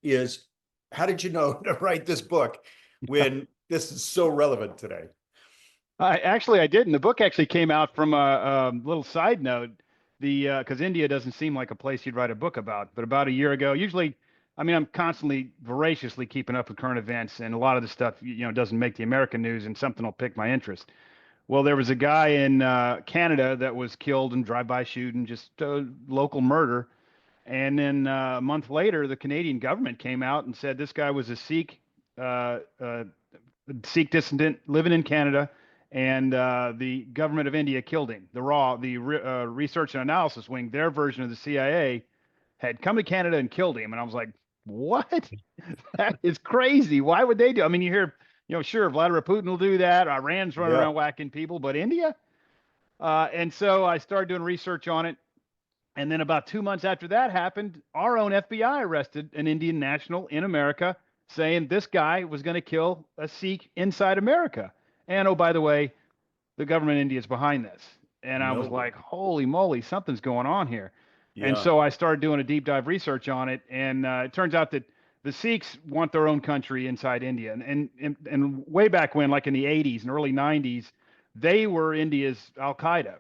is how did you know to write this book when this is so relevant today? I didn't. The book actually came out from a little side note. Because India doesn't seem like a place you'd write a book about, but about a year ago, usually, I mean, I'm constantly voraciously keeping up with current events, and a lot of the stuff, doesn't make the American news, and something will pick my interest. Well, there was a guy in Canada that was killed in drive-by shooting, just local murder. And then a month later, the Canadian government came out and said this guy was a Sikh dissident living in Canada, and the government of India killed him. The Research and Analysis Wing, their version of the CIA, had come to Canada and killed him. And I was like, what? That is crazy. Why would they do? I mean, you hear, sure, Vladimir Putin will do that. Iran's running Yeah. around whacking people, but India? And so I started doing research on it. And then about 2 months after that happened, our own FBI arrested an Indian national in America saying this guy was going to kill a Sikh inside America. And oh, by the way, the government of India is behind this. And I was No. like, holy moly, something's going on here. And Yeah. so I started doing a deep dive research on it. And it turns out that the Sikhs want their own country inside India. And way back when, like in the 80s and early 90s, they were India's Al Qaeda.